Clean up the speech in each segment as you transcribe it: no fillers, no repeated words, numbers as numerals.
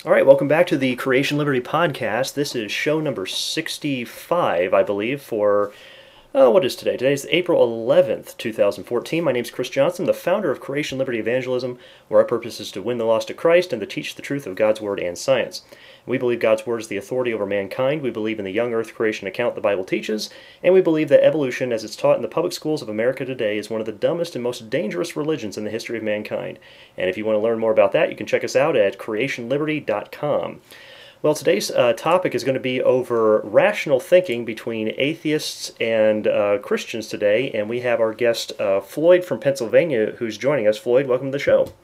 All right, welcome back to the Creation Liberty podcast. This is show number 65, I believe, for what is today? Today is April 11th, 2014. My name is Chris Johnson, the founder of Creation Liberty Evangelism, where our purpose is to win the lost to Christ and to teach the truth of God's Word and science. We believe God's Word is the authority over mankind. We believe in the young earth creation account the Bible teaches, and we believe that evolution, as it's taught in the public schools of America today, is one of the dumbest and most dangerous religions in the history of mankind. And if you want to learn more about that, you can check us out at creationliberty.com. Well, today's topic is going to be over rational thinking between atheists and Christians today, and we have our guest Floyd from Pennsylvania who's joining us. Floyd, welcome to the show.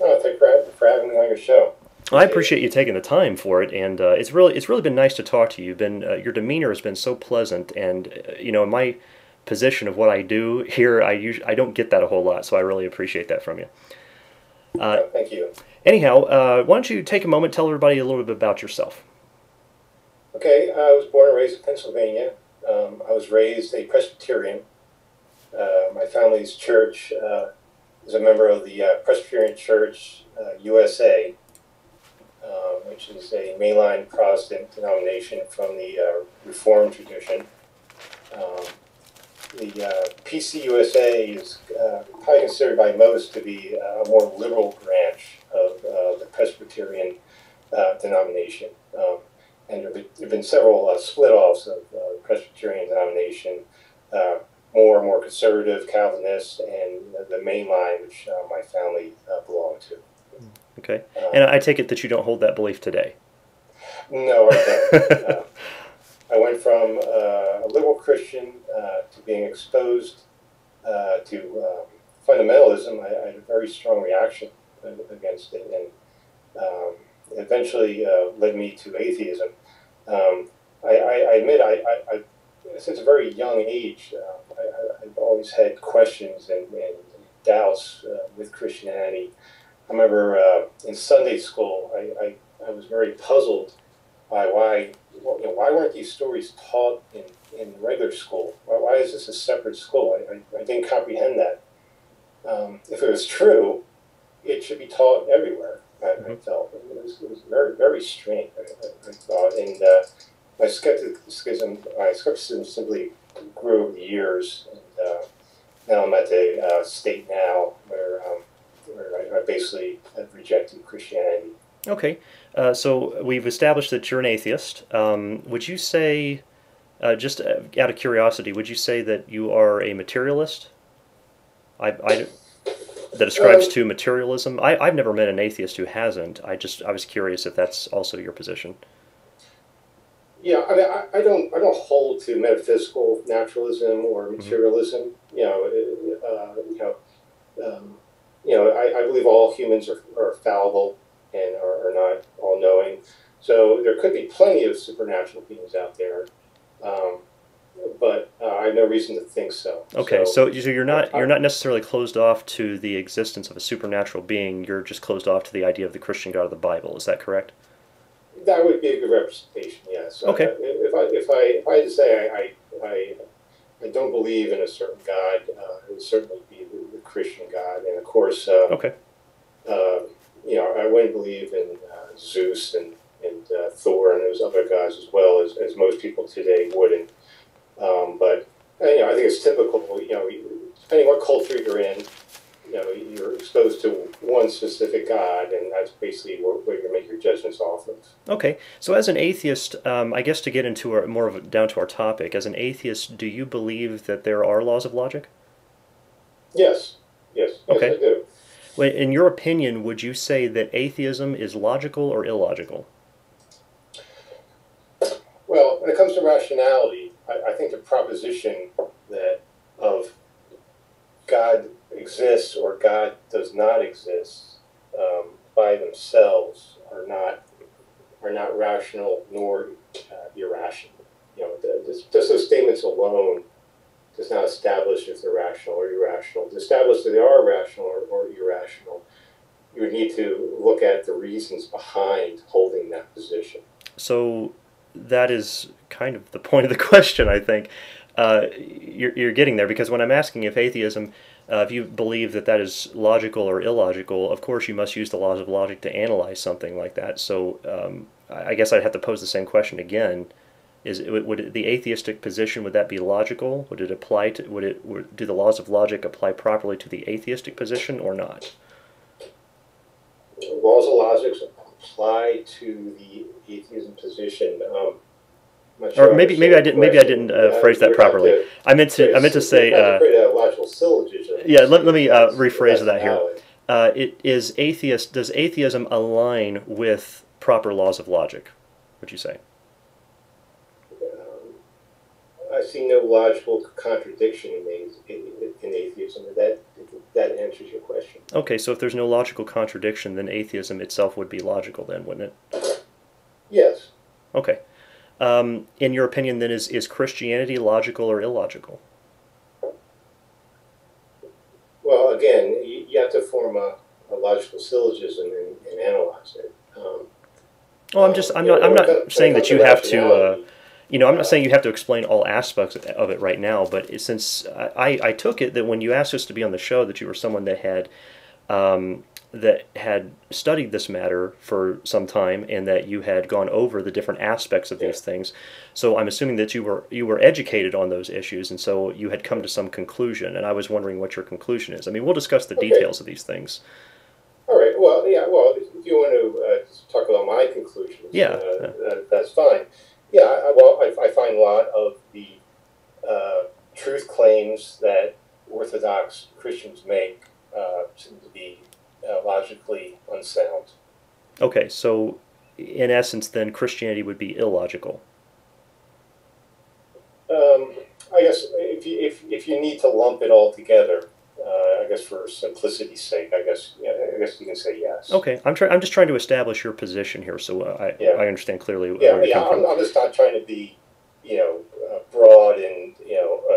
Oh, thank you for having me on your show. Well, I appreciate you taking the time for it, and it's really been nice to talk to you. You've been your demeanor has been so pleasant, and in my position of what I do here, I don't get that a whole lot, so I really appreciate that from you. Thank you. Anyhow, why don't you take a moment, tell everybody a little bit about yourself. Okay, I was born and raised in Pennsylvania. I was raised a Presbyterian. My family's church is a member of the Presbyterian Church USA, which is a mainline Protestant denomination from the Reformed tradition. The PCUSA is probably considered by most to be a more liberal branch of the Presbyterian denomination. And there have been several split-offs of the Presbyterian denomination, more and more conservative, Calvinist, and the main line, which my family belonged to. Okay. And I take it that you don't hold that belief today. No, I don't. I went from a liberal Christian to being exposed to fundamentalism. I had a very strong reaction against it, and eventually led me to atheism. I admit, since a very young age, I've always had questions and doubts with Christianity. I remember in Sunday school, I was very puzzled by why weren't these stories taught in regular school? Why is this a separate school? I didn't comprehend that. If it was true, it should be taught everywhere. I felt it was very, very strange. I thought, and my skepticism simply grew over the years. And now I'm at the state now where I basically have rejected Christianity. Okay, so we've established that you're an atheist. Would you say, just out of curiosity, would you say that you are a materialist? That ascribes to materialism. I've never met an atheist who hasn't. I was curious if that's also your position. Yeah, I mean, I don't hold to metaphysical naturalism or materialism. I believe all humans are fallible and are not all-knowing. So there could be plenty of supernatural beings out there, but I have no reason to think so. Okay, so you're not necessarily closed off to the existence of a supernatural being. You're just closed off to the idea of the Christian God of the Bible. Is that correct? That would be a good representation. Yes. Okay. If I had to say I don't believe in a certain God, it would certainly be the Christian God, and of course. Okay. I wouldn't believe in Zeus and Thor and those other gods as well as most people today wouldn't. But I think it's typical. Depending what culture you're in, you're exposed to one specific god, and that's basically where you make your judgments off of. Okay, so as an atheist, I guess to get into down to our topic, as an atheist, do you believe that there are laws of logic? Yes. Yes, okay. I do. Well, in your opinion, would you say that atheism is logical or illogical? Well, when it comes to rationality, I think the proposition that of God exists or God does not exist by themselves are not rational nor irrational. Just those statements alone does not establish if they're rational or irrational. To establish that they are rational or irrational, you would need to look at the reasons behind holding that position. So that is kind of the point of the question, I think. You're getting there, because when I'm asking if atheism If you believe that that is logical or illogical, of course you must use the laws of logic to analyze something like that. So I guess I'd have to pose the same question again. Would the atheistic position, would that be logical? Would it apply to, do the laws of logic apply properly to the atheistic position or not? Laws of logic apply to the atheism position. Or maybe I didn't phrase that properly. I meant to say create a logical syllogism. Yeah, let me rephrase that here. Does atheism align with proper laws of logic? Would you say? I see no logical contradiction in atheism. That answers your question. Okay, so if there's no logical contradiction, then atheism itself would be logical, then, wouldn't it? Yes. Okay. In your opinion, then, is Christianity logical or illogical? Well, again, you have to form a logical syllogism and analyze it. I'm not saying that you have to. I'm not saying you have to explain all aspects of it right now, but since I took it that when you asked us to be on the show, that you were someone that had studied this matter for some time, and that you had gone over the different aspects of these things. So I'm assuming that you were educated on those issues, and so you had come to some conclusion. And I was wondering what your conclusion is. I mean, we'll discuss the details of these things. All right. Well, yeah. Well, if you want to talk about my conclusions, that's fine. Yeah, I find a lot of the truth claims that Orthodox Christians make seem to be logically unsound. Okay, so in essence, then Christianity would be illogical. I guess if you need to lump it all together, I guess for simplicity's sake, I guess you can say yes. Okay, I'm just trying to establish your position here, so I understand clearly where you're coming from. I'm just not trying to be, broad and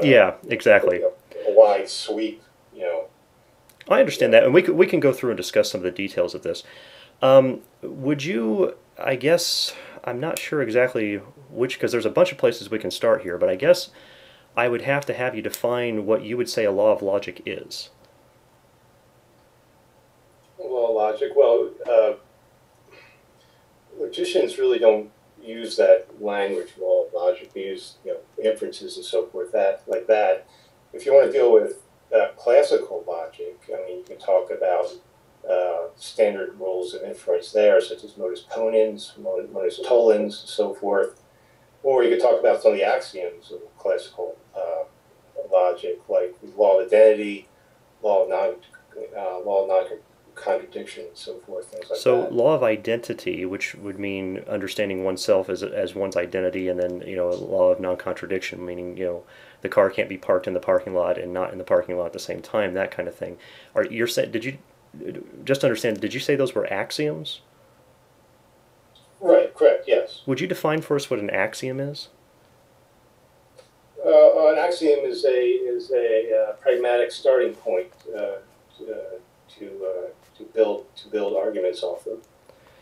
yeah, exactly, a wide sweep, I understand that, and we can go through and discuss some of the details of this. Would you? I guess I'm not sure exactly which, because there's a bunch of places we can start here, but I guess I would have to have you define what you would say a law of logic is. Law of logic. Well, logicians really don't use that language, law of logic. They use inferences and so forth, like that. If you want to deal with classical logic, I mean, you can talk about standard rules of inference there, such as modus ponens, modus tollens, and so forth. Or you could talk about some of the axioms of classical logic, like law of identity, law of non-contradiction, and so forth, things like that. So, law of identity, which would mean understanding oneself as one's identity, and then law of non-contradiction, meaning the car can't be parked in the parking lot and not in the parking lot at the same time, that kind of thing. Did you just understand? Did you say those were axioms? Right. Correct. Yes. Would you define for us what an axiom is? An axiom is a pragmatic starting point to build arguments off of.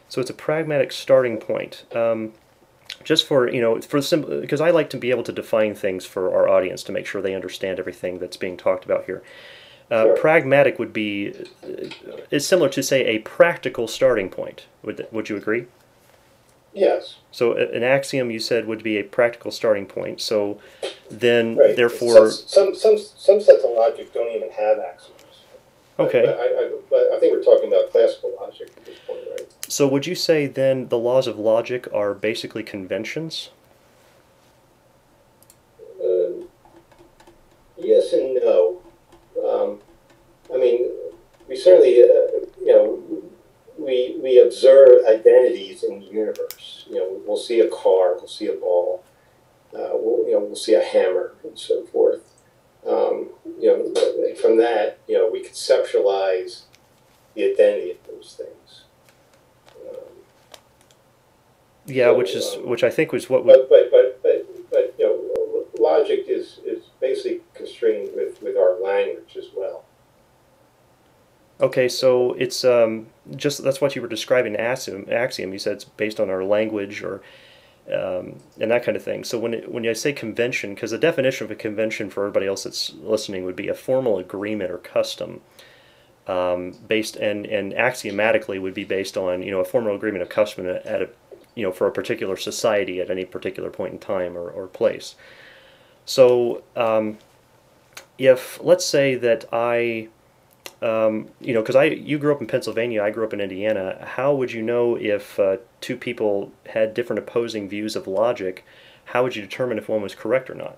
So it's a pragmatic starting point. Just for because I like to be able to define things for our audience to make sure they understand everything that's being talked about here. Sure. Pragmatic is similar to, say, a practical starting point. Would you agree? Yes. So an axiom, you said, would be a practical starting point. So then, right. Therefore, some sets of logic don't even have axioms. Okay. But I think we're talking about classical logic at this point, right? So would you say then the laws of logic are basically conventions? Yes and no. I mean, we certainly, we observe identities in the universe. We'll see a car, we'll see a ball, we'll see a hammer, and so forth. From that, we conceptualize the identity of those things. Yeah, which I think was what. But logic is basically constrained with our language as well. Okay, so it's just that's what you were describing. Axiom. You said it's based on our language, or and that kind of thing. So when I say convention, because the definition of a convention for everybody else that's listening would be a formal agreement or custom, based and axiomatically would be based on a formal agreement of custom at a for a particular society at any particular point in time or place. So if let's say that because you grew up in Pennsylvania, I grew up in Indiana. How would you know if two people had different opposing views of logic? How would you determine if one was correct or not?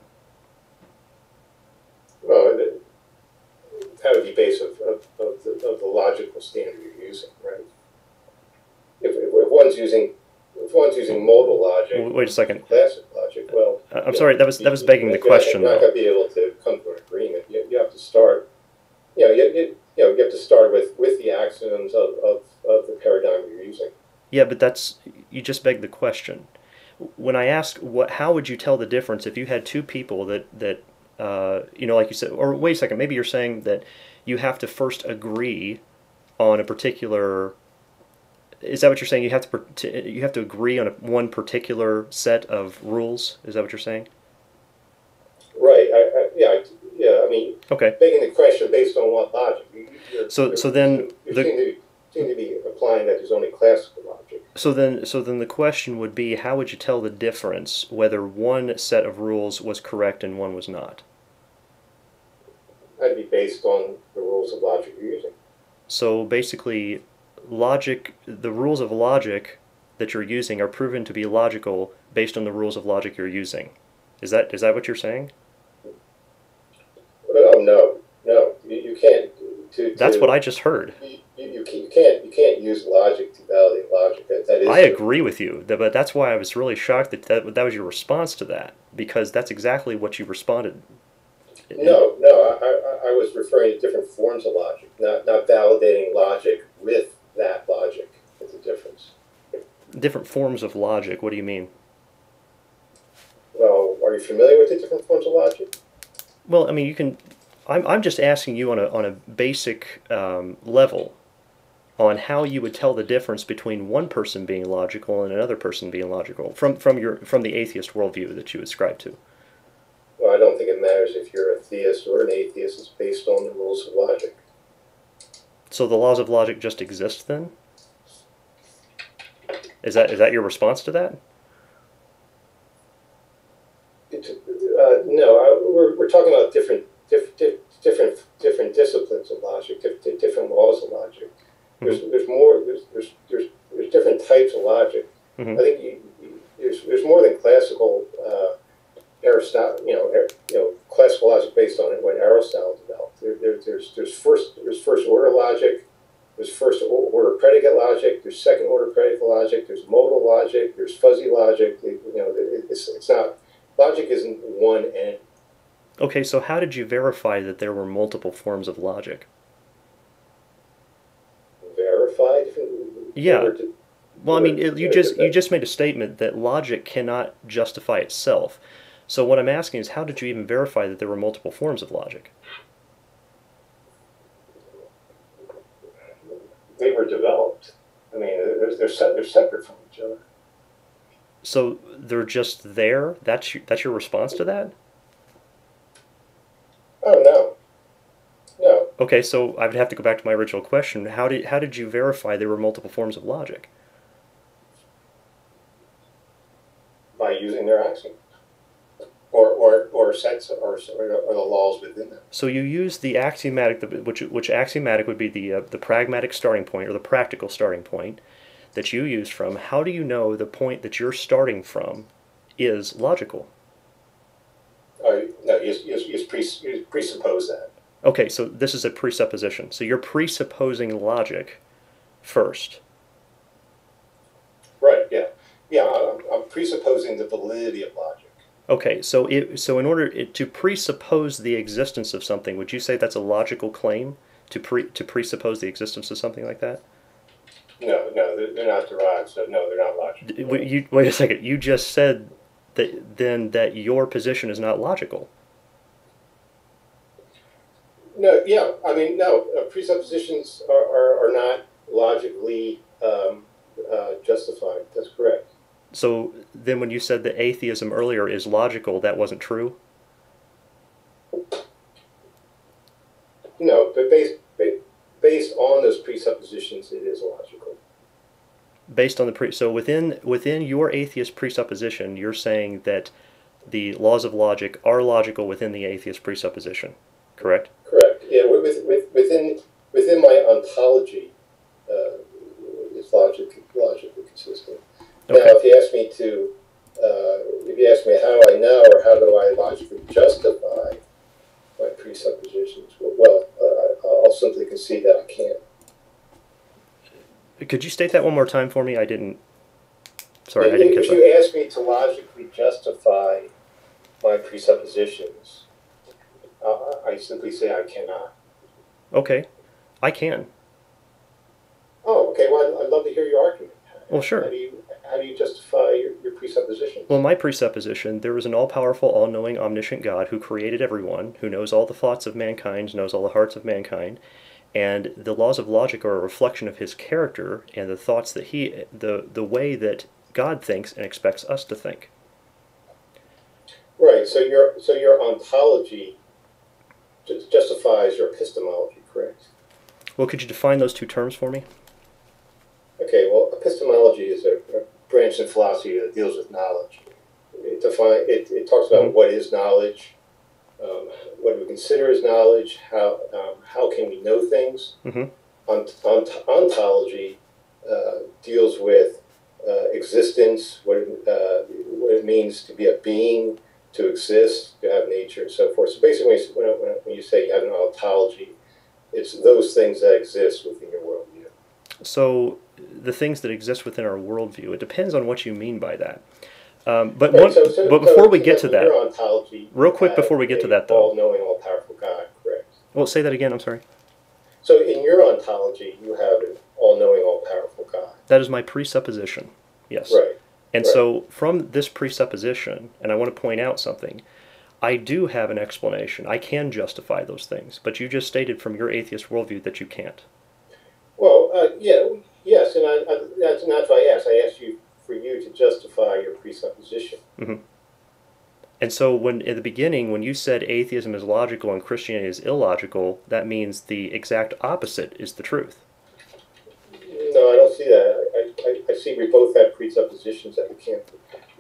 Well, that would be based of the logical standard you're using, right? If one's using modal logic, wait a second. Classic logic. Well, I'm sorry. That was begging the question. You're not going to be able to come to an agreement. You have to start. You have to start with the axioms of the paradigm you're using. Yeah, but you just begged the question. When I ask how would you tell the difference if you had two people that like you said, or wait a second, maybe you're saying that you have to first agree on a particular. Is that what you're saying? You have to agree on one particular set of rules. Is that what you're saying? Right. I mean, okay. Making the question based on what logic? So then you seem to be applying that there's only classical logic. So then the question would be, how would you tell the difference whether one set of rules was correct and one was not? That'd be based on the rules of logic you're using. So basically, the rules of logic that you're using are proven to be logical based on the rules of logic you're using. Is that what you're saying? No. You can't. That's what I just heard. You can't use logic to validate logic. That is. I agree with you, but that's why I was really shocked that was your response to that, because that's exactly what you responded. No. I was referring to different forms of logic, not validating logic with that logic. It's a difference. Different forms of logic. What do you mean? Well, are you familiar with the different forms of logic? Well, I mean, you can. I'm just asking you on a basic level on how you would tell the difference between one person being logical and another person being logical from the atheist worldview that you ascribe to. Well, I don't think it matters if you're a theist or an atheist. It's based on the rules of logic. So the laws of logic just exist then? Is that your response to that? No, we're talking about different disciplines of logic, different laws of logic. There's different types of logic. Mm-hmm. I think there's more than classical Aristotle, classical logic based on it when Aristotle developed. There's first order logic. There's first order predicate logic. There's second order predicate logic. There's modal logic. There's fuzzy logic. It's not. Logic isn't one end. Okay, so how did you verify that there were multiple forms of logic? Verify? Yeah. Well, I mean, you just made a statement that logic cannot justify itself. So what I'm asking is, how did you even verify that there were multiple forms of logic? They were developed. I mean, they're separate from each other. So they're just there? That's your response to that? Oh, no. Okay, so I would have to go back to my original question. How did you verify there were multiple forms of logic? By using their axioms, or sets, or the laws within them. So you use the axiomatic, which axiomatic would be the pragmatic starting point or the practical starting point that you use from. How do you know the point that you're starting from is logical? No, you presuppose that. Okay, so this is a presupposition. So you're presupposing logic first. Right. Yeah. I'm presupposing the validity of logic. Okay, so in order to presuppose the existence of something, would you say that's a logical claim to presuppose the existence of something like that? No, they're not derived. So no, they're not logical. Wait a second. You just said that your position is not logical. No, yeah. I mean, no. Presuppositions are not logically justified. That's correct. So then when you said that atheism earlier is logical, that wasn't true? No, but based on those presuppositions, it is logical. Based on the so within your atheist presupposition, you're saying that the laws of logic are logical within the atheist presupposition, correct? Correct. Yeah, within my ontology, it's logically consistent. Okay. Now, if you ask me how I know or how do I logically justify my presuppositions, I'll simply concede that I can't. Could you state that one more time for me? I didn't catch that. If you ask me to logically justify my presuppositions, I simply say I cannot. Okay, I can. Oh, okay. Well, I'd love to hear your argument. Well, sure. How do you justify your presuppositions? Well, my presupposition, there is an all-powerful, all-knowing, omniscient God who created everyone, who knows all the thoughts of mankind, knows all the hearts of mankind, and the laws of logic are a reflection of his character and the thoughts that the way that God thinks and expects us to think. Right. So your ontology justifies your epistemology, correct? Well, could you define those two terms for me? Okay. Well, epistemology is a branch in philosophy that deals with knowledge. It talks about what is knowledge, what do we consider as knowledge, how can we know things. Ontology deals with existence, what it means to be a being, to exist, to have nature, and so forth. So basically, when you say you have an ontology, it's those things that exist within your worldview. So the things that exist within our worldview, it depends on what you mean by that. But before we get to that, real quick before we get to that, though, all-knowing, all-powerful God, correct? Well, say that again. I'm sorry. So in your ontology, you have an all-knowing, all-powerful God. That is my presupposition. Yes. Right. And so from this presupposition, and I want to point out something, I do have an explanation. I can justify those things, but you just stated from your atheist worldview that you can't. Well, yes, and that's not why I asked. I asked you for you to justify your presupposition. And so in the beginning, when you said atheism is logical and Christianity is illogical, that means the exact opposite is the truth. No, I don't see that. I see we both have presuppositions that we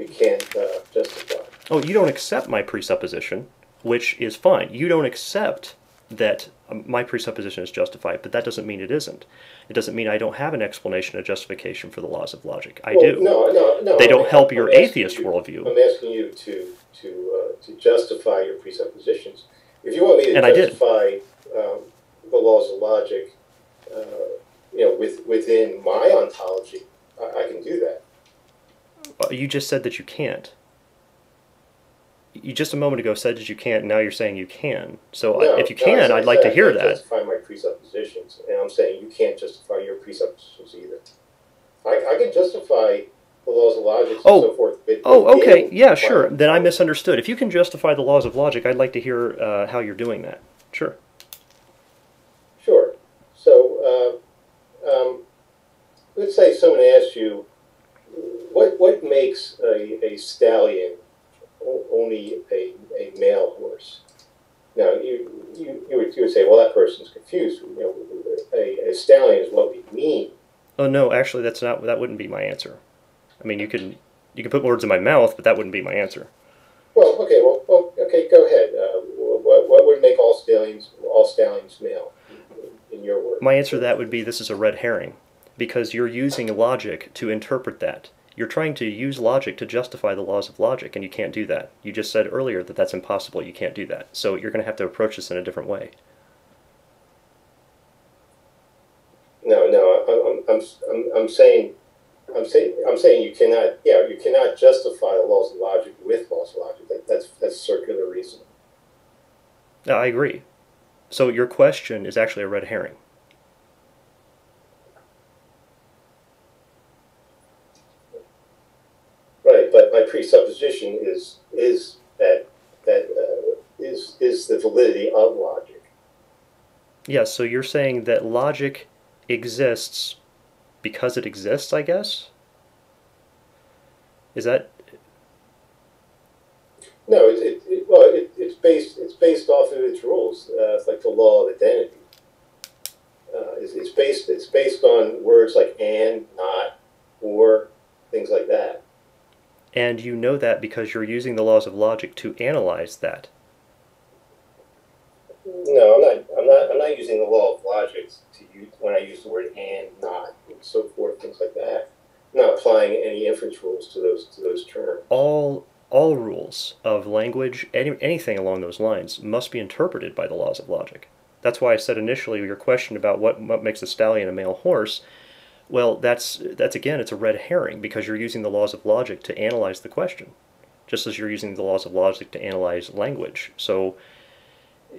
can't justify. Oh, you don't accept my presupposition, which is fine. You don't accept that my presupposition is justified, but that doesn't mean it isn't. It doesn't mean I don't have an explanation or justification for the laws of logic. I do. No. They don't help your atheist worldview. I'm asking you to justify your presuppositions. If you want me to justify the laws of logic, within my ontology, I can do that. You just said that you can't. You just a moment ago said that you can't, and now you're saying you can. So if you can, I'd like to hear that. I can't justify my presuppositions, and I'm saying you can't justify your presuppositions either. I can justify the laws of logic and so forth. Okay, yeah, sure. Then I misunderstood. If you can justify the laws of logic, I'd like to hear how you're doing that. Sure. Sure. So let's say someone asks you, what makes a stallion only a male horse? Now you would say, well, that person's confused. A stallion is what we mean. Oh no, actually, that wouldn't be my answer. I mean, you can put words in my mouth, but that wouldn't be my answer. Well, okay, go ahead. What would make all stallions male in your words? My answer to that would be this is a red herring, because you're using logic to interpret that. You're trying to use logic to justify the laws of logic, and you can't do that. You just said earlier that that's impossible. You can't do that. So you're going to have to approach this in a different way. No, I'm saying you cannot. Yeah, you cannot justify the laws of logic with laws of logic. That's circular reasoning. No, I agree. So your question is actually a red herring. Right, but my presupposition is that is the validity of logic. Yes, so you're saying that logic exists because it exists, I guess? Is that... No, it's based off of its rules. It's like the law of identity. It's based on words like and, not, or, things like that. And you know that because you're using the laws of logic to analyze that. No, I'm not using the law of logic to use when I use the word and, not, and so forth, things like that. I'm not applying any inference rules to those terms. All rules of language, anything along those lines, must be interpreted by the laws of logic. That's why I said initially your question about what makes a stallion a male horse. Well, that's again, it's a red herring because you're using the laws of logic to analyze the question, just as you're using the laws of logic to analyze language. So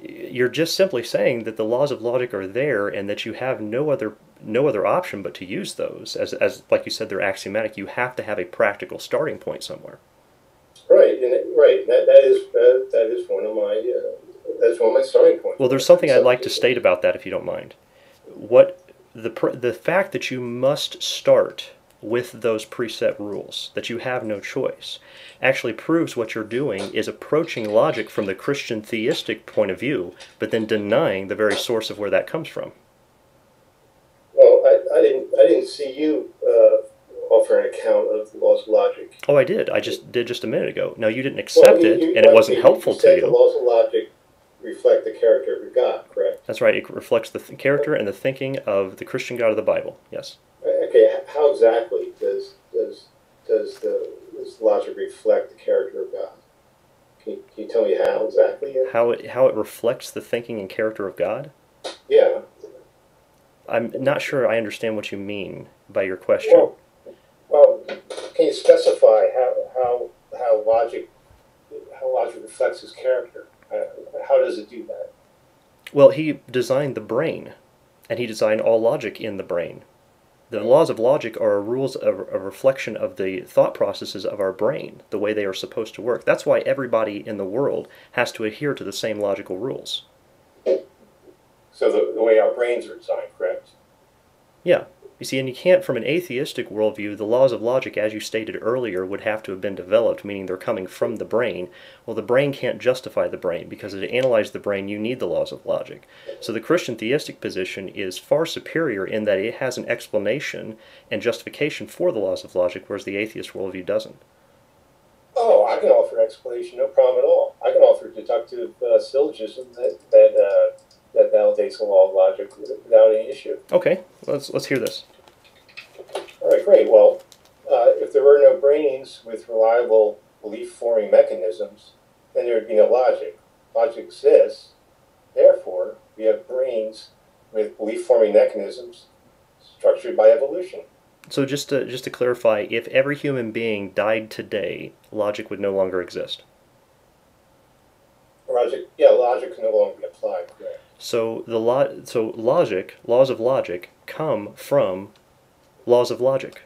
you're just simply saying that the laws of logic are there and that you have no other option but to use those. As like you said, they're axiomatic. You have to have a practical starting point somewhere. Right, right. That is one of my that's one of my starting points. Well, there's something I'd like to state about that, if you don't mind. The fact that you must start with those preset rules, that you have no choice, actually proves what you're doing is approaching logic from the Christian theistic point of view, but then denying the very source of where that comes from. Well, I didn't see you offer an account of the laws of logic. Oh, I did. I did just a minute ago. Now, you didn't accept it, and it wasn't helpful to you. The laws of logic reflect the character of your God, correct? That's right. It reflects the character and the thinking of the Christian God of the Bible. Yes. Okay. How exactly does this logic reflect the character of God? Can you tell me how exactly? How it reflects the thinking and character of God? Yeah. I'm not sure I understand what you mean by your question. Well, can you specify how logic reflects his character? How does it do that? Well, he designed the brain, and he designed all logic in the brain. The laws of logic are a reflection of the thought processes of our brain, the way they are supposed to work. That's why everybody in the world has to adhere to the same logical rules. So the way our brains are designed, correct? Yeah. You see, and you can't, from an atheistic worldview, the laws of logic, as you stated earlier, would have to have been developed, meaning they're coming from the brain. Well, the brain can't justify the brain, because to analyze the brain, you need the laws of logic. So the Christian theistic position is far superior in that it has an explanation and justification for the laws of logic, whereas the atheist worldview doesn't. Oh, I can offer an explanation, no problem at all. I can offer deductive syllogism that validates the law of logic without any issue. Okay, let's hear this. All right, great. Well, if there were no brains with reliable belief-forming mechanisms, then there would be no logic. Logic exists. Therefore, we have brains with belief-forming mechanisms structured by evolution. So just to clarify, if every human being died today, logic would no longer exist. Logic can no longer be applied, correct. So laws of logic come from laws of logic.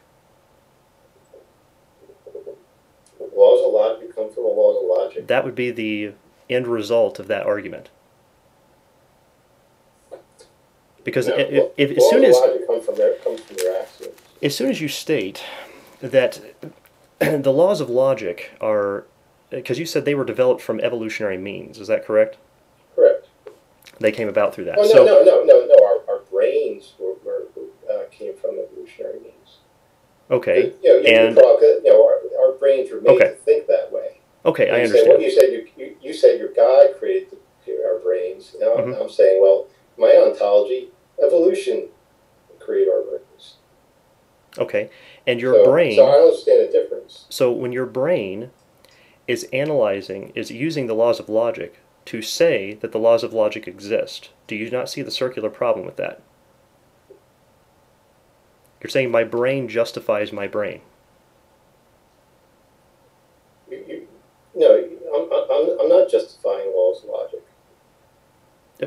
Laws of logic come from the laws of logic. That would be the end result of that argument. Because as soon as you state that the laws of logic are, because you said they were developed from evolutionary means, is that correct? Correct. They came about through that. No. Our brains came from evolutionary means. Okay. Our brains were made to think that way. Okay, I understand. You said your God created our brains. Now I'm saying, well, my ontology, evolution created our brains. Okay, and your brain. So I understand the difference. So when your brain is using the laws of logic to say that the laws of logic exist, do you not see the circular problem with that? You're saying my brain justifies my brain. I'm not justifying laws of logic.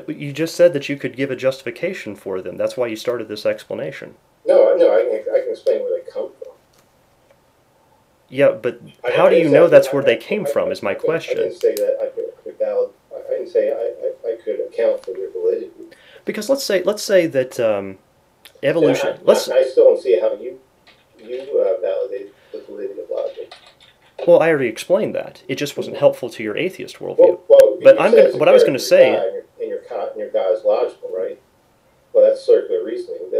You just said that you could give a justification for them. That's why you started this explanation. No, I can explain where they come from. Yeah, but how do you know that's where they came from is my question. I didn't say that I didn't say I could account for their validity. Because let's say that evolution. I still don't see how validated the validity of logic. Well, I already explained that. It just wasn't helpful to your atheist worldview. Well, But what I was going to say. And your God is logical, right? Well, that's circular reasoning.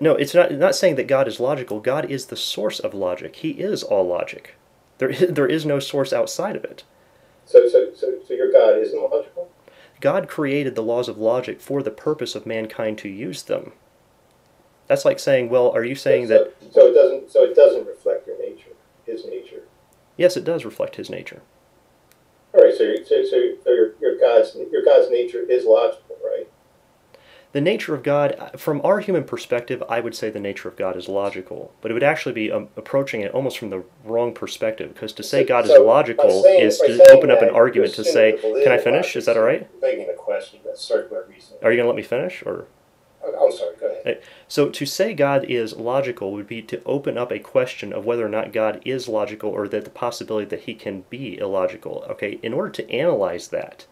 No, it's not saying that God is logical. God is the source of logic. He is all logic. There is no source outside of it. So your God isn't logical? God created the laws of logic for the purpose of mankind to use them. That's like saying, well, are you saying that... So it doesn't reflect your nature, his nature? Yes, it does reflect his nature. All right, so your God's nature is logical, right? The nature of God, from our human perspective, I would say the nature of God is logical. But it would actually be approaching it almost from the wrong perspective, because to say God is logical is to open up an argument to say, can I finish? Is that all right? Begging the question, that's circular reasoning. Are you going to let me finish? Or? I'm sorry, go ahead. So to say God is logical would be to open up a question of whether or not God is logical, or that the possibility that he can be illogical. Okay, in order to analyze that,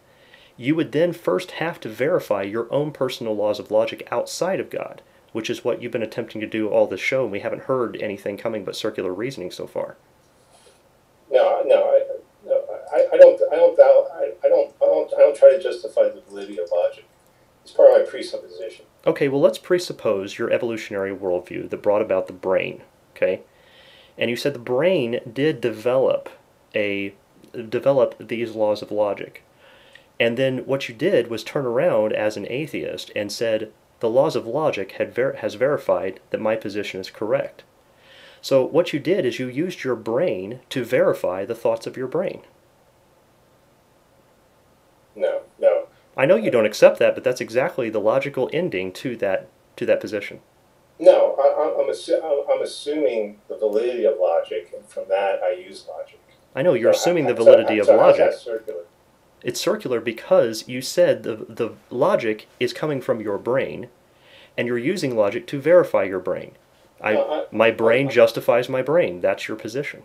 you would then first have to verify your own personal laws of logic outside of God, which is what you've been attempting to do all this show, and we haven't heard anything coming but circular reasoning so far. I don't try to justify the validity of logic. It's part of my presupposition. Okay, well, let's presuppose your evolutionary worldview that brought about the brain, okay? And you said the brain did develop these laws of logic. And then what you did was turn around as an atheist and said, the laws of logic has verified that my position is correct. So what you did is you used your brain to verify the thoughts of your brain. No. I know you don't accept that, but that's exactly the logical ending to that position. No, I'm assuming the validity of logic, and from that I use logic. I know, you're assuming the validity of logic. How's that circular? It's circular because you said the logic is coming from your brain, and you're using logic to verify your brain. My brain justifies my brain. That's your position.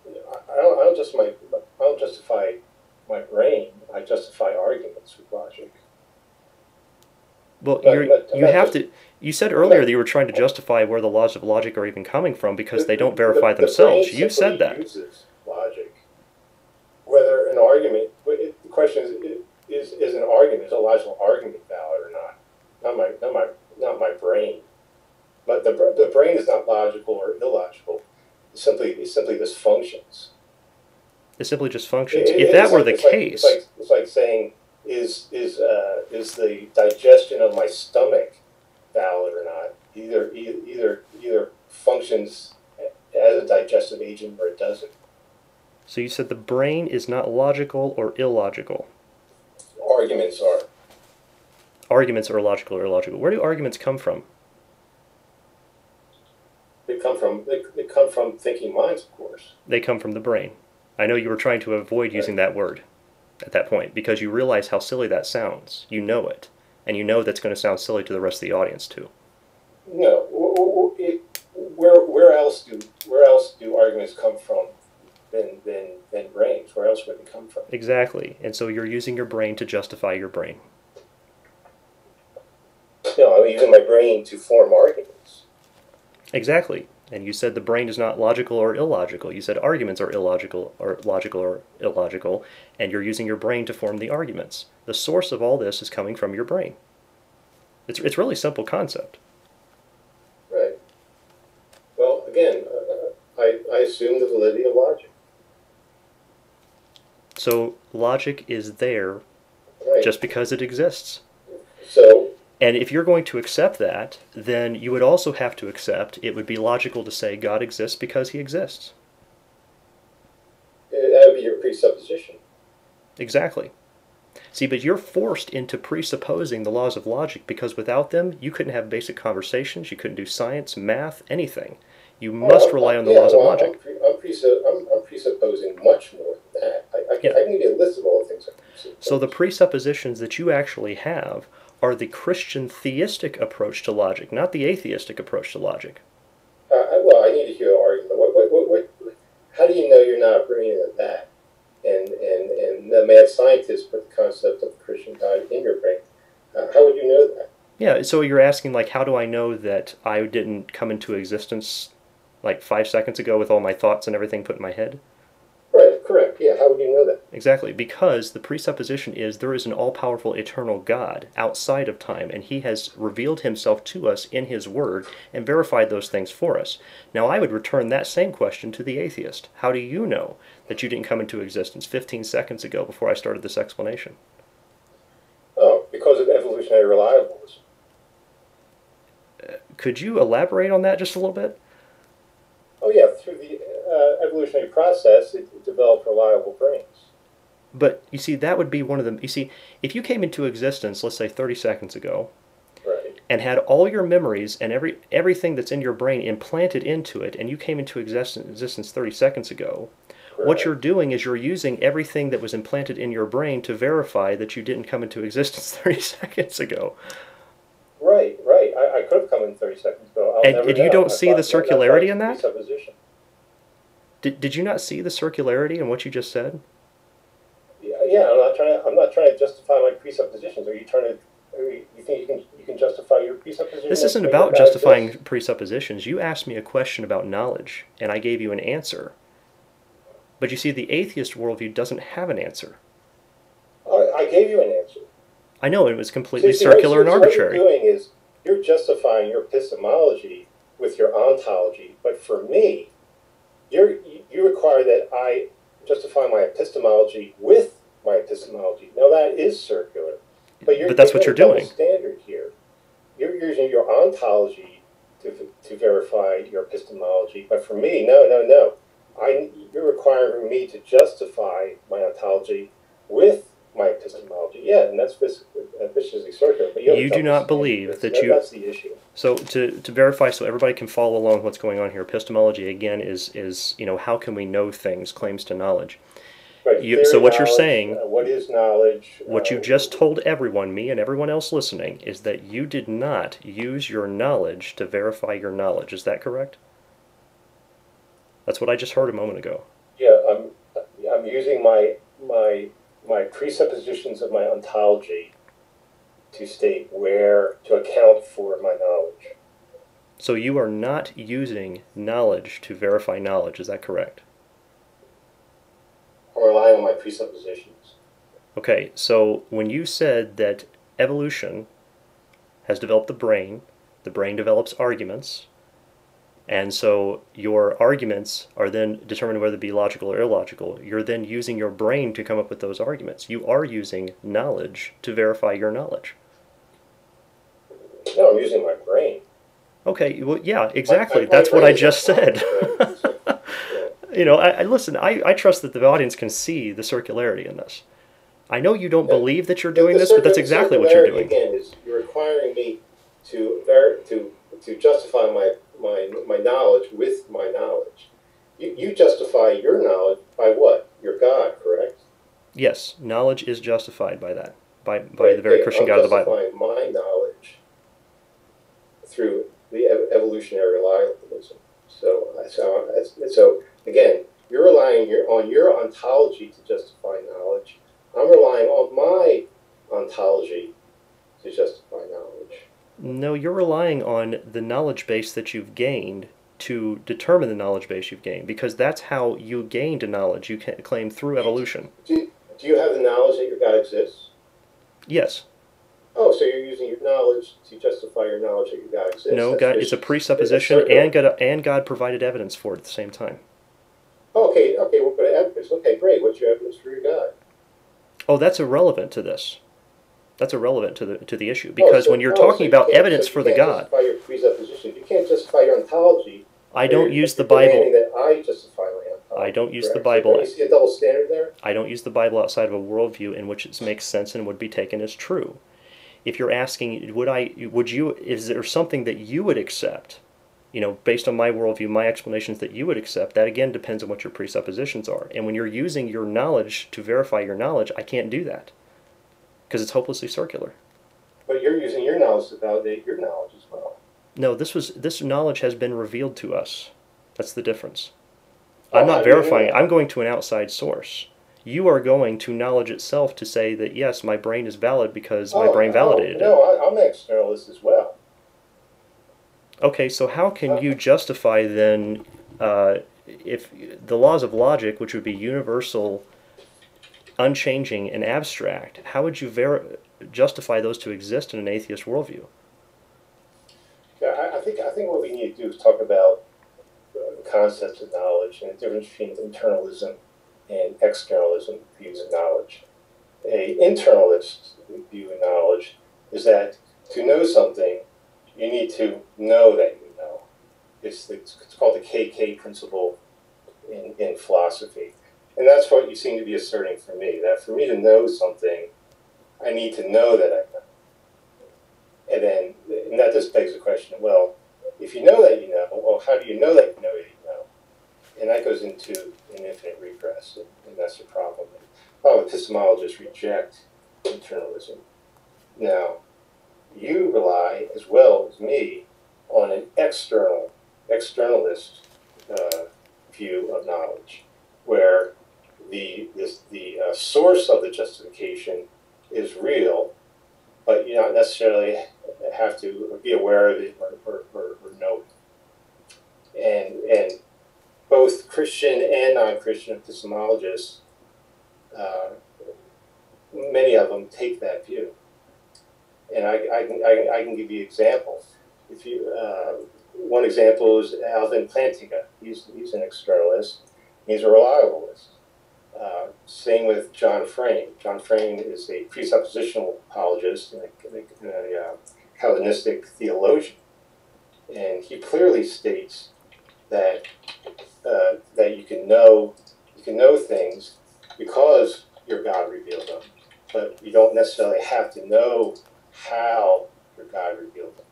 I don't justify my brain. I justify arguments with logic. Well, you said earlier that you were trying to justify where the laws of logic are even coming from because they don't verify themselves. You said that. Uses logic. Whether an argument, the question is an argument, is a logical argument valid or not? Not my brain. But the brain is not logical or illogical. It simply just functions. It simply just functions. If that were the case, it's like saying, is the digestion of my stomach valid or not? Either functions as a digestive agent or it doesn't. So you said the brain is not logical or illogical. Arguments are. Arguments are logical or illogical. Where do arguments come from? They come from thinking minds, of course. They come from the brain. I know you were trying to avoid using that word at that point because you realize how silly that sounds. You know it. And you know that's going to sound silly to the rest of the audience too. No. Where else do arguments come from than brains? Where else would they come from? Exactly. And so you're using your brain to justify your brain. No, I'm using my brain to form arguments. Exactly. And you said the brain is not logical or illogical. You said arguments are illogical or logical or illogical, and you're using your brain to form the arguments. The source of all this is coming from your brain. It's really simple concept. Right. Well, again, I assume the validity of logic. So logic is there just because it exists. So. And if you're going to accept that, then you would also have to accept it would be logical to say God exists because he exists. That would be your presupposition. Exactly. See, but you're forced into presupposing the laws of logic because without them, you couldn't have basic conversations, you couldn't do science, math, anything. You must rely on the laws of logic. I'm presupposing much more than that. I can give you a list of all the things I presuppose. So the presuppositions that you actually have are the Christian theistic approach to logic, not the atheistic approach to logic. Well, I need to hear an argument. How do you know you're not bringing it back? And the mad scientists put the concept of the Christian God in your brain. How would you know that? Yeah, so you're asking, like, how do I know that I didn't come into existence like 5 seconds ago with all my thoughts and everything put in my head? Right, correct. Yeah, how would you know that? Exactly, because the presupposition is there is an all-powerful eternal God outside of time, and he has revealed himself to us in his word and verified those things for us. Now, I would return that same question to the atheist. How do you know that you didn't come into existence 15 seconds ago before I started this explanation? Oh, because of evolutionary reliability. Could you elaborate on that just a little bit? Oh, yeah, through the evolutionary process, it developed reliable brains. But, you see, that would be one of the... You see, if you came into existence, let's say 30 seconds ago, right, and had all your memories and everything that's in your brain implanted into it, and you came into existence 30 seconds ago, correct. What you're doing is you're using everything that was implanted in your brain to verify that you didn't come into existence 30 seconds ago. Right, right. I could have come in 30 seconds ago. And you don't see the circularity in that? Presupposition. Did you not see the circularity in what you just said? Yeah, I'm not trying to justify my presuppositions. Are you trying to? You think you can justify your presuppositions? This isn't about justifying presuppositions. You asked me a question about knowledge, and I gave you an answer. But you see, the atheist worldview doesn't have an answer. I gave you an answer. I know, it was completely circular and arbitrary. What you're doing is you're justifying your epistemology with your ontology. But for me, you require that I justify my epistemology with my epistemology. Now that is circular, but that's what you're doing. Standard here. You're using your ontology to verify your epistemology, but for me, no. You're requiring me to justify my ontology with my epistemology. Yeah, and that's viciously circular. But you do not believe that you... That's the issue. So to verify, so everybody can follow along what's going on here, epistemology, again, is how can we know things, claims to knowledge. Right, so what you're saying... what is knowledge? What you just told everyone, me and everyone else listening, is that you did not use your knowledge to verify your knowledge. Is that correct? That's what I just heard a moment ago. Yeah, I'm using my presuppositions of my ontology to state to account for my knowledge. So you are not using knowledge to verify knowledge, is that correct? I'm relying on my presuppositions. Okay, so when you said that evolution has developed the brain develops arguments, and so your arguments are then determined whether to be logical or illogical. You're then using your brain to come up with those arguments. You are using knowledge to verify your knowledge. No, I'm using my brain. Okay, well, yeah, exactly. That's what I just said. Listen, I trust that the audience can see the circularity in this. I know you don't believe that you're doing this, but that's exactly what you're doing. Again, is you're requiring me to justify my knowledge with my knowledge. You justify your knowledge by what? Your God, correct? Yes, knowledge is justified by that, by the very Christian God of the Bible. I'm justifying my knowledge through the evolutionary reliability. So again, you're relying on your ontology to justify knowledge. I'm relying on my ontology to justify knowledge. No, you're relying on the knowledge base that you've gained to determine the knowledge base you've gained, because that's how you gained knowledge. You can claim through evolution. Do you have the knowledge that your God exists? Yes. Oh, so you're using your knowledge to justify your knowledge that your God exists? No, God, it's a presupposition, and God provided evidence for it at the same time. Okay, we'll put evidence. Okay, great. What's your evidence for your God? Oh, that's irrelevant to this. That's irrelevant to the issue, because when you're talking about evidence for the God, justify your presupposition. You can't justify your ontology. I don't use the Bible. That I justify my ontology. I don't use the Bible. You see a double standard there? I don't use the Bible outside of a worldview in which it makes sense and would be taken as true. If you're asking, is there something that you would accept, based on my worldview, my explanations that you would accept, that again depends on what your presuppositions are. And when you're using your knowledge to verify your knowledge, I can't do that, because it's hopelessly circular. But you're using your knowledge to validate your knowledge as well. No, this knowledge has been revealed to us. That's the difference. I'm not verifying it. I'm going to an outside source. you are going to knowledge itself to say that, yes, my brain is valid because my brain validated it. No, I'm an externalist as well. Okay, so how can you justify then, if the laws of logic, which would be universal, unchanging, and abstract, how would you justify those to exist in an atheist worldview? Yeah, I think what we need to do is talk about the concepts of knowledge and the difference between internalism and externalism views of knowledge. A internalist view of knowledge is that to know something, you need to know that you know. It's called the KK principle in philosophy. And that's what you seem to be asserting for me, that for me to know something, I need to know that I know. And that just begs the question, well, if you know that you know, well, how do you know that you know that you know? And that goes into an infinite regress, and that's the problem. A lot of epistemologists reject internalism. Now, you rely, as well as me, on an externalist view of knowledge, where the source of the justification is real, but you don't necessarily have to be aware of it or know it. And both Christian and non-Christian epistemologists, many of them take that view. And I can give you examples. If you one example is Alvin Plantinga. He's an externalist. He's a reliabilist. Same with John Frame. John Frame is a presuppositional apologist and a Calvinistic theologian, and he clearly states that that you can know things because your God revealed them, but you don't necessarily have to know how your God revealed them.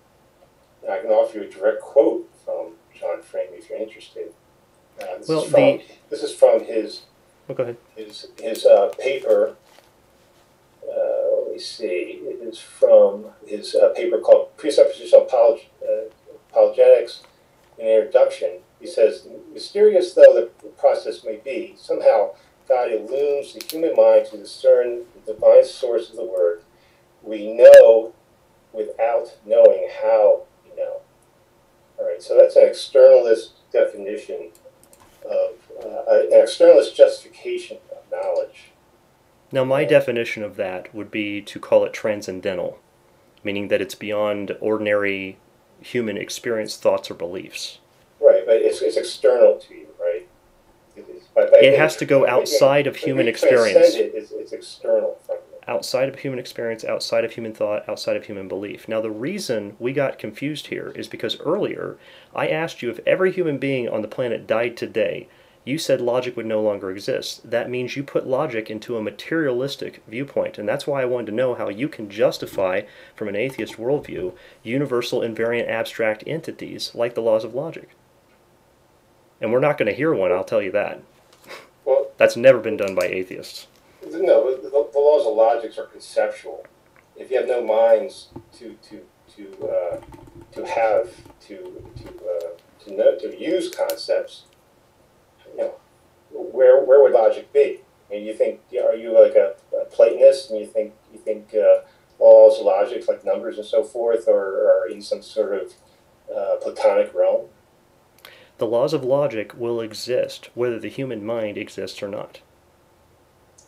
And I can offer you a direct quote from John Frame if you're interested. This is from his. Oh, go ahead. His paper. Let me see. It is from his paper called "Presuppositional Apologetics." In the introduction, he says, "Mysterious though the process may be, somehow God illumes the human mind to discern the divine source of the word. We know without knowing how we know." All right, so that's an externalist definition of an externalist justification of knowledge. Now, my definition of that would be to call it transcendental, meaning that it's beyond ordinary human experience, thoughts, or beliefs. Right, but it's external to you, right? It has to go outside of human experience. It's external from you. Outside of human experience, outside of human thought, outside of human belief. Now, the reason we got confused here is because earlier I asked you if every human being on the planet died today, you said logic would no longer exist. That means you put logic into a materialistic viewpoint, and that's why I wanted to know how you can justify, from an atheist worldview, universal invariant abstract entities like the laws of logic. And we're not going to hear one, I'll tell you that. Well, that's never been done by atheists. No, the laws of logic are conceptual. If you have no minds to use concepts, you know, where would logic be? I mean, are you like a Platonist and you think laws of logic like numbers and so forth are in some sort of Platonic realm? The laws of logic will exist whether the human mind exists or not.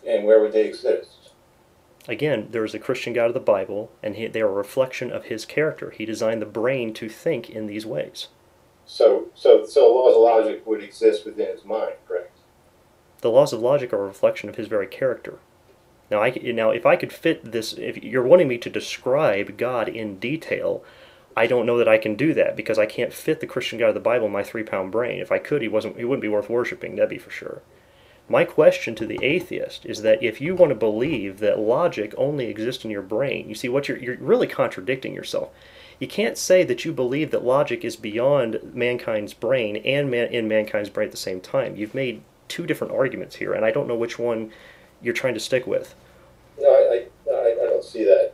And where would they exist? Again, there is a Christian God of the Bible, and they are a reflection of his character. He designed the brain to think in these ways. So the laws of logic would exist within his mind, correct? The laws of logic are a reflection of his very character. Now, if I could fit this, if you're wanting me to describe God in detail, I don't know that I can do that because I can't fit the Christian God of the Bible in my 3-pound brain. If I could, he wouldn't be worth worshiping, that'd be for sure. My question to the atheist is that if you want to believe that logic only exists in your brain, you see what you're really contradicting yourself. You can't say that you believe that logic is beyond mankind's brain and in mankind's brain at the same time. You've made two different arguments here, and I don't know which one you're trying to stick with. No, I don't see that.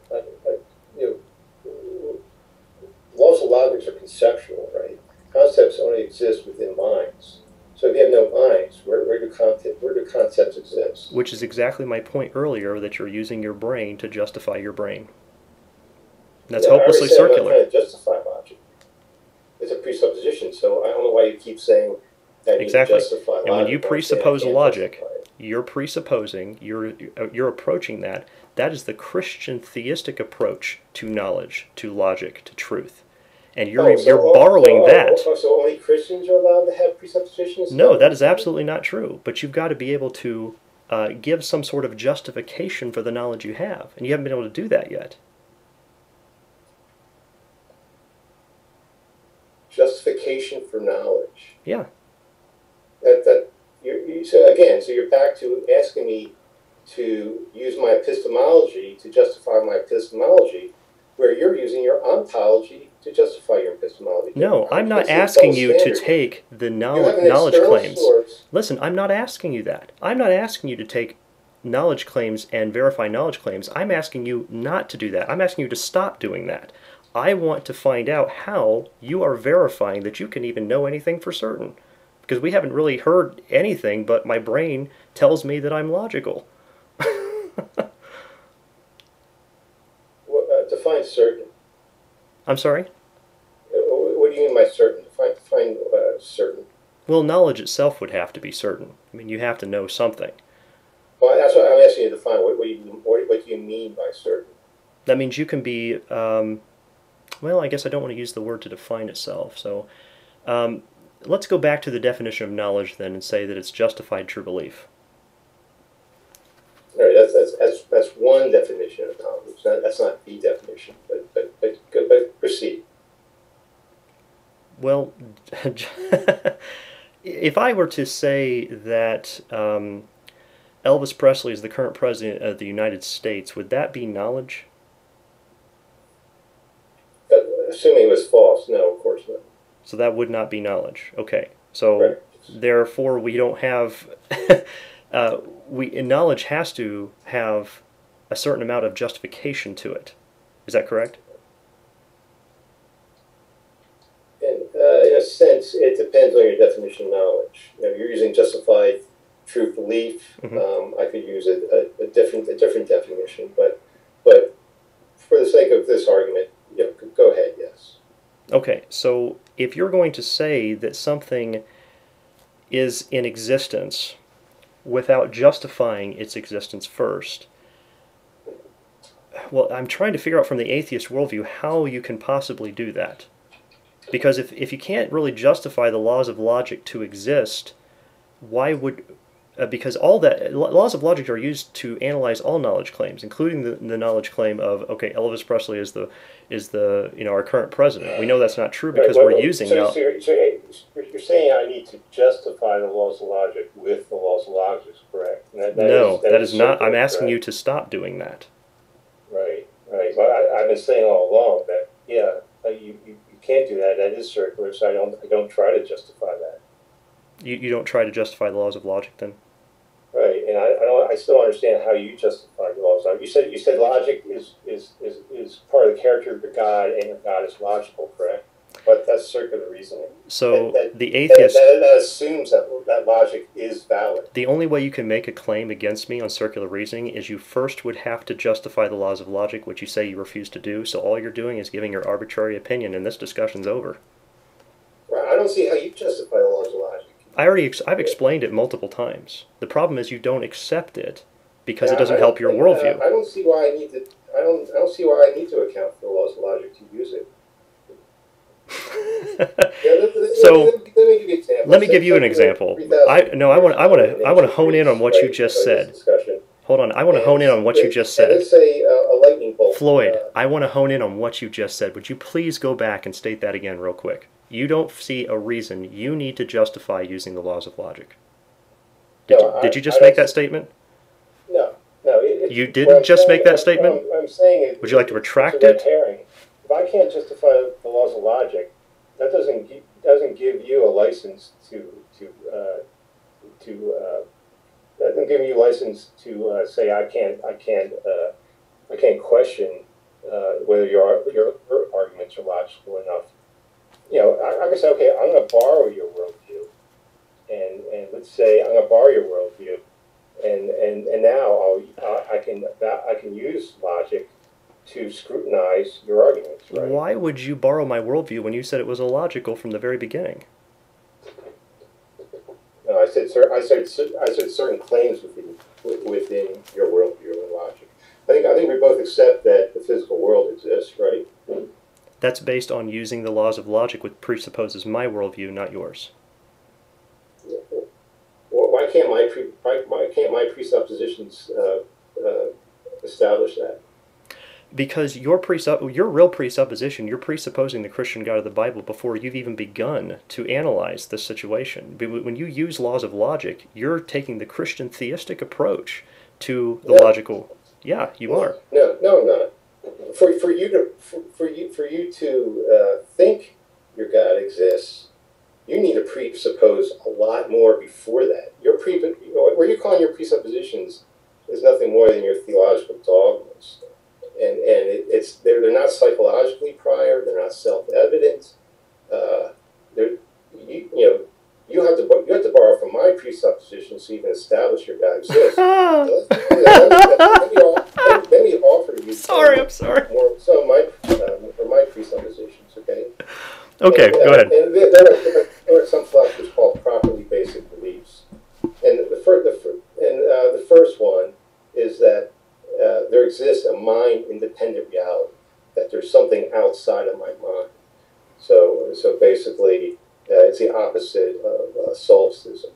Laws of logic are conceptual, right? Concepts only exist within minds. So if you have no minds, where where do concepts exist? Which is exactly my point earlier, that you're using your brain to justify your brain. That's hopelessly circular. I'm not trying to justify logic. It's a presupposition, so I don't know why you keep saying that exactly. You justify logic. And when you presuppose logic, you're presupposing, you're approaching that. That is the Christian theistic approach to knowledge, to logic, to truth. And you're borrowing that. So only Christians are allowed to have presuppositions? No, that is absolutely not true. But you've got to be able to give some sort of justification for the knowledge you have. And you haven't been able to do that yet. Justification for knowledge. Yeah. So you're back to asking me to use my epistemology to justify my epistemology, where you're using your ontology to justify your epistemology. No, I'm not asking you to take the knowledge claims. Listen, I'm not asking you that. I'm not asking you to take knowledge claims and verify knowledge claims. I'm asking you not to do that. I'm asking you to stop doing that. I want to find out how you are verifying that you can even know anything for certain. Because we haven't really heard anything, but my brain tells me that I'm logical. Define certain. I'm sorry? What do you mean by certain? Define certain. Well, knowledge itself would have to be certain. I mean, you have to know something. Well, that's what I'm asking you to define. What do you mean by certain? That means you can be... well, I guess I don't want to use the word to define itself. So let's go back to the definition of knowledge then and say that it's justified true belief. All right, that's one definition of knowledge. That's not the definition, but proceed. Well, if I were to say that Elvis Presley is the current president of the United States, would that be knowledge? Assuming it was false, no, of course not. So that would not be knowledge. Okay, so right. Therefore we don't have... knowledge has to have a certain amount of justification to it. Is that correct? In a sense, it depends on your definition of knowledge. You're using justified true belief. I could use a different definition, but for the sake of this argument, go ahead. Yes. Okay, so if you're going to say that something is in existence without justifying its existence first, well, I'm trying to figure out from the atheist worldview how you can possibly do that. Because if you can't really justify the laws of logic to exist, why would... because all that laws of logic are used to analyze all knowledge claims, including the knowledge claim of, okay, Elvis Presley is the our current president. We know that's not true because we're using... So you're saying I need to justify the laws of logic with the laws of logic, correct? That is not... I'm asking you to stop doing that. Right. Well, I've been saying all along that, you can't do that. That is circular, so I don't try to justify that. You don't try to justify the laws of logic, then? Right, and I still don't understand how you justify the laws of logic. You said logic is part of the character of your God, and your God is logical, correct? But that's circular reasoning. So the atheist... That assumes that logic is valid. The only way you can make a claim against me on circular reasoning is you first would have to justify the laws of logic, which you say you refuse to do, so all you're doing is giving your arbitrary opinion, and this discussion's over. Right, I don't see how you justify the laws of logic. I've explained it multiple times. The problem is you don't accept it because it doesn't help your worldview. I don't see why I need to. I don't see why I need to account for the laws of logic to use it. Let me give you an example. I want to hone in on what you just said. Hold on, I want to hone in on what you just said. Let's say a lightning bolt. Floyd, I want to hone in on what you just said. Would you please go back and state that again real quick? You don't see a reason you need to justify using the laws of logic. Did you just make that statement? No. You didn't just make that statement? I'm saying it. Would you like to retract it? If I can't justify the laws of logic, that doesn't give you a license to say I can't question whether your arguments are logical enough. I can say, okay, I'm going to borrow your worldview, and would say, I'm going to borrow your worldview, and now I can use logic to scrutinize your arguments, right? Why would you borrow my worldview when you said it was illogical from the very beginning? No, I said certain claims within your worldview and logic. I think we both accept that the physical world exists, right? That's based on using the laws of logic, which presupposes my worldview, not yours. Well, why can't my presuppositions establish that? Because your real presupposition, you're presupposing the Christian God of the Bible before you've even begun to analyze the situation. When you use laws of logic, you're taking the Christian theistic approach to the logical. Yeah, you are. No, I'm not. For you to think your God exists, you need to presuppose a lot more before that. What you're calling your presuppositions is nothing more than your theological dogmas, and they're not psychologically prior. They're not self-evident. You have to borrow from my presuppositions to even establish your God exists. Let me offer you. I'm sorry. Some of my presuppositions. Okay. Okay, go ahead. And there are some philosophers called properly basic beliefs, and the first one is that there exists a mind-independent reality, that there's something outside of my mind. So basically, it's the opposite of solipsism.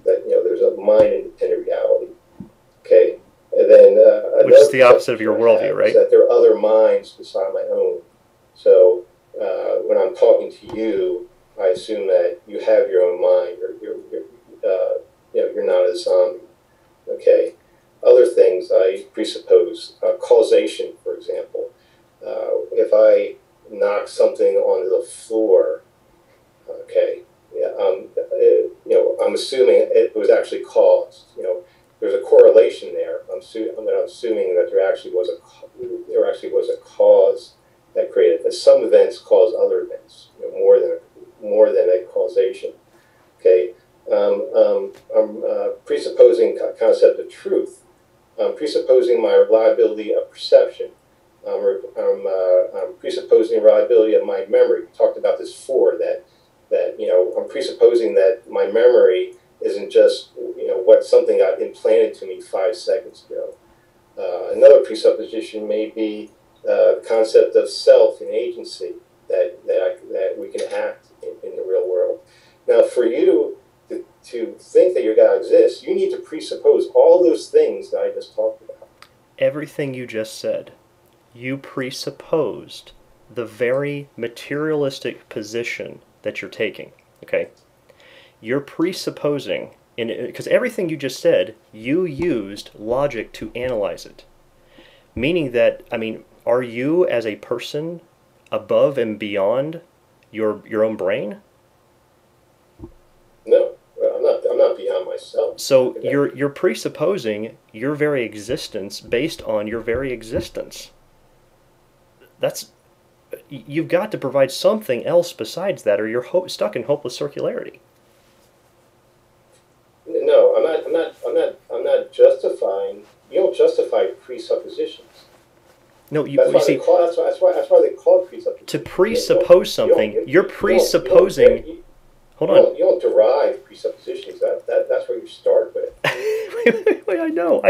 That there's a mind-independent reality. Okay, and then which is the opposite of your worldview, right? Is that there are other minds beside my own. So when I'm talking to you, I assume that you have your own mind, or you're not a zombie. Okay. Other things I presuppose, causation, for example. If I knock something onto the floor, okay, I'm assuming it was actually caused. There's a correlation there. I'm assuming that there actually was a cause that created it. Some events cause other events, more than a causation. Okay, I'm presupposing a concept of truth. I'm presupposing my reliability of perception. I'm presupposing reliability of my memory. We talked about this before. That I'm presupposing that my memory isn't just what something got implanted to me 5 seconds ago. Another presupposition may be the concept of self and agency, that we can act in the real world. Now, for you to think that your God exists, you need to presuppose all those things that I just talked about. Everything you just said, you presupposed the very materialistic position that you're taking. Okay, you're presupposing, because everything you just said, you used logic to analyze it. Meaning that, are you as a person above and beyond your own brain? No, I'm not beyond myself. So you're presupposing your very existence based on your very existence. You've got to provide something else besides that, or you're stuck in hopeless circularity. No, I'm not justifying. You don't justify presuppositions. No, that's why they call it presuppositions. To presuppose something, you're presupposing. Hold on. You don't derive presuppositions. That's where you start with. Wait, I know.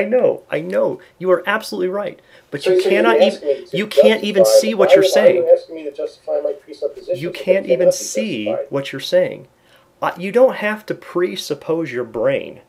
You are absolutely right. But you can't even see what you're saying. Why are you asking me to justify my presuppositions? You can't even see what you're saying. You don't have to presuppose your brain,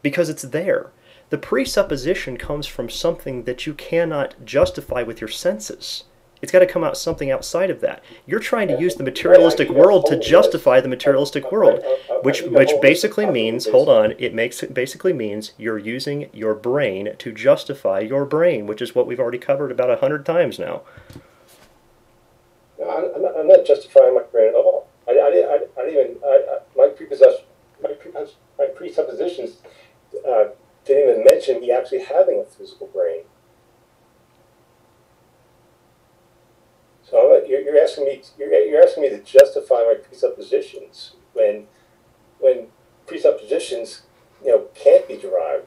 because it's there. The presupposition comes from something that you cannot justify with your senses. It's got to come out something outside of that. You're trying to use the materialistic world to justify the materialistic world, which basically means, hold on, it basically means you're using your brain to justify your brain, which is what we've already covered about 100 times now. I'm not justifying my brain at all. My presuppositions didn't even mention me actually having a physical brain. So you're asking me to justify my presuppositions when presuppositions, can't be derived.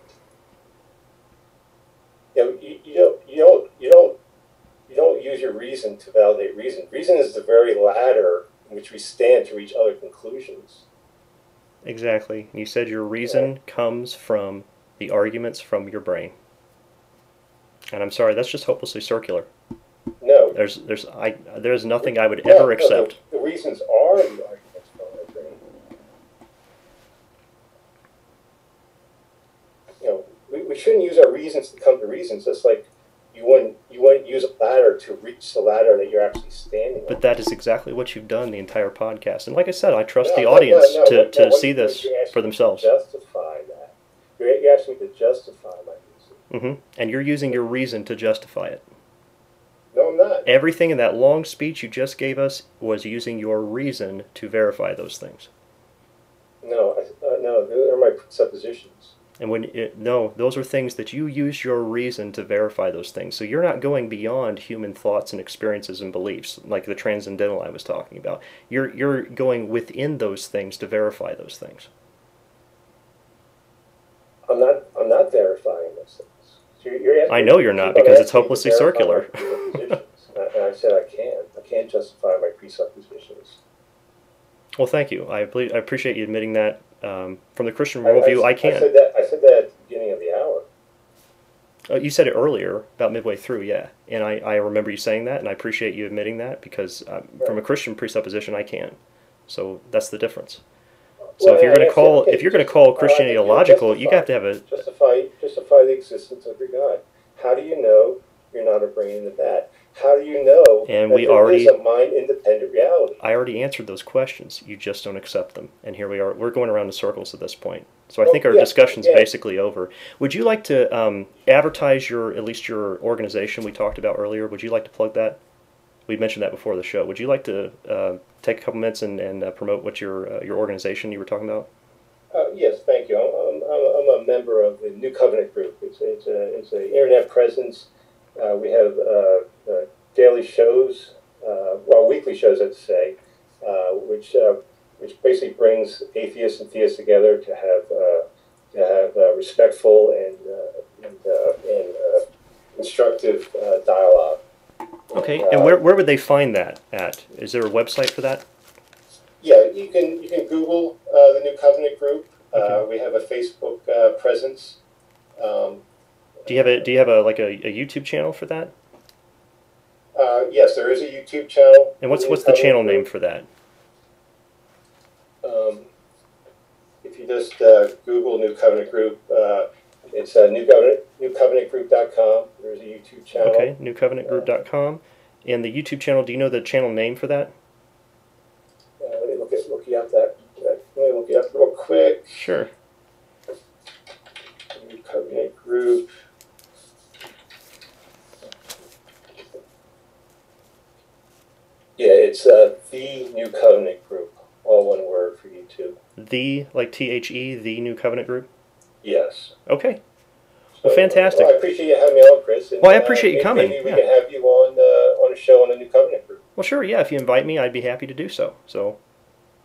You don't use your reason to validate reason. Reason is the very ladder in which we stand to reach other conclusions. Exactly. You said your reason comes from the arguments from your brain. And I'm sorry, that's just hopelessly circular. No. There's nothing I would ever accept. The reasons are the arguments from my brain. We shouldn't use our reasons to come to reasons. Just like you wouldn't use a ladder to reach the ladder that you're actually standing on. But that is exactly what you've done the entire podcast. And like I said, I trust the audience to see this for themselves. Justify that. You asked me to justify my reason. And you're using your reason to justify it. No, I'm not. Everything in that long speech you just gave us was using your reason to verify those things. No, they're my suppositions. And no, those are things that you use your reason to verify those things. So you're not going beyond human thoughts and experiences and beliefs, like the transcendental I was talking about. You're going within those things to verify those things. I'm not verifying those things. I know you're not, because it's hopelessly circular. And I said I can't justify my presuppositions. Well, thank you. I appreciate you admitting that. From the Christian worldview, I can't. I said that at the beginning of the hour. You said it earlier, about midway through, yeah. And I remember you saying that, and I appreciate you admitting that, because from a Christian presupposition, I can't. So that's the difference. So if you're going to call Christianity illogical, you have to have a justify the existence of your God. How do you know you're not a brain in the bat? How do you know that there is a mind-independent reality? I already answered those questions. You just don't accept them. And here we are. We're going around in circles at this point. So I think our discussion's basically over. Would you like to advertise at least your organization we talked about earlier? Would you like to plug that? We mentioned that before the show. Would you like to take a couple minutes and promote what your organization you were talking about? Yes, thank you. I'm a member of the New Covenant Group. It's an internet presence. We have daily shows, weekly shows, I'd say, which basically brings atheists and theists together to have respectful and instructive dialogue. Okay, and where would they find that at? Is there a website for that? Yeah, you can Google the New Covenant Group. Okay. We have a Facebook presence. Do you have a YouTube channel for that? Yes, there is a YouTube channel. And what's the channel name for that? If you just Google New Covenant Group, it's newcovenantgroup.com. There's a YouTube channel. Okay, newcovenantgroup.com. And the YouTube channel, do you know the channel name for that? Let me look you up real quick. Sure. New Covenant Group. Yeah, it's the New Covenant Group, all one word for YouTube. The, like THE, the New Covenant Group? Yes. Okay. Well, fantastic. Well, I appreciate you having me on, Chris. And, well, I appreciate you coming. Maybe we can have you on a show on the New Covenant Group. Well, sure, yeah. If you invite me, I'd be happy to do so. So,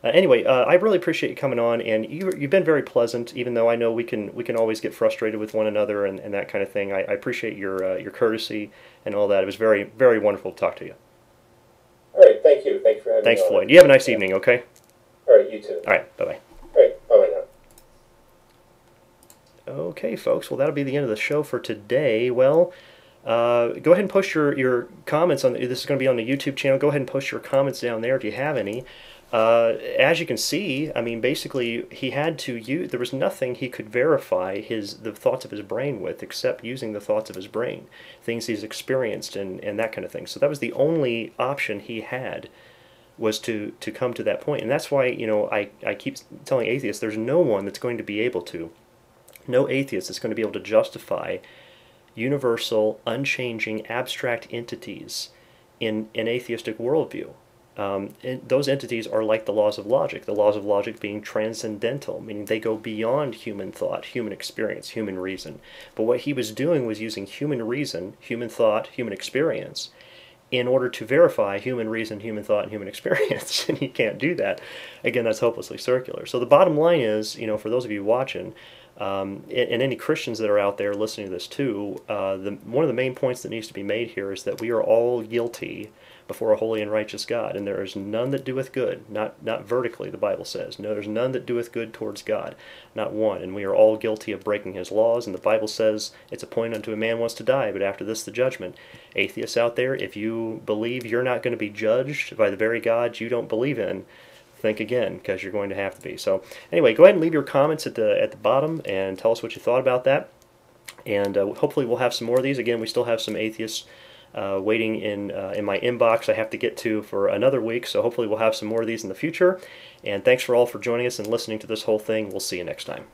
anyway, I really appreciate you coming on, and you've been very pleasant, even though I know we can always get frustrated with one another and that kind of thing. I appreciate your courtey and all that. It was very, very wonderful to talk to you. All right, thank you. Thanks for having me on. Thanks, Floyd. You have a nice evening, okay? All right, you too. All right, bye-bye. All right, bye-bye now. Okay, folks. Well, that'll be the end of the show for today. Well, go ahead and post your comments on this is going to be on the YouTube channel. Go ahead and post your comments down there if you have any. As you can see, I mean, basically, he had to use. There was nothing he could verify the thoughts of his brain with, except using the thoughts of his brain, things he's experienced and that kind of thing. So that was the only option he had, was to come to that point. And that's why, I keep telling atheists, there's no one that's going to be able to. No atheist is going to be able to justify universal, unchanging, abstract entities in an atheistic worldview. Those entities are like the laws of logic being transcendental, meaning they go beyond human thought, human experience, human reason. But what he was doing was using human reason, human thought, human experience, in order to verify human reason, human thought, and human experience. And you can't do that. Again, that's hopelessly circular. So the bottom line is, for those of you watching, and any Christians that are out there listening to this too, one of the main points that needs to be made here is that we are all guilty before a holy and righteous God, and there is none that doeth good, not vertically, the Bible says. No, there's none that doeth good towards God, not one. And we are all guilty of breaking his laws, and the Bible says it's appointed unto a man once to die, but after this the judgment. Atheists out there, if you believe you're not going to be judged by the very God you don't believe in, think again, because you're going to have to be. So anyway, go ahead and leave your comments at the bottom and tell us what you thought about that. And hopefully we'll have some more of these. Again, we still have some atheists waiting in my inbox I have to get to for another week, so hopefully we'll have some more of these in the future. And thanks for all for joining us and listening to this whole thing. We'll see you next time.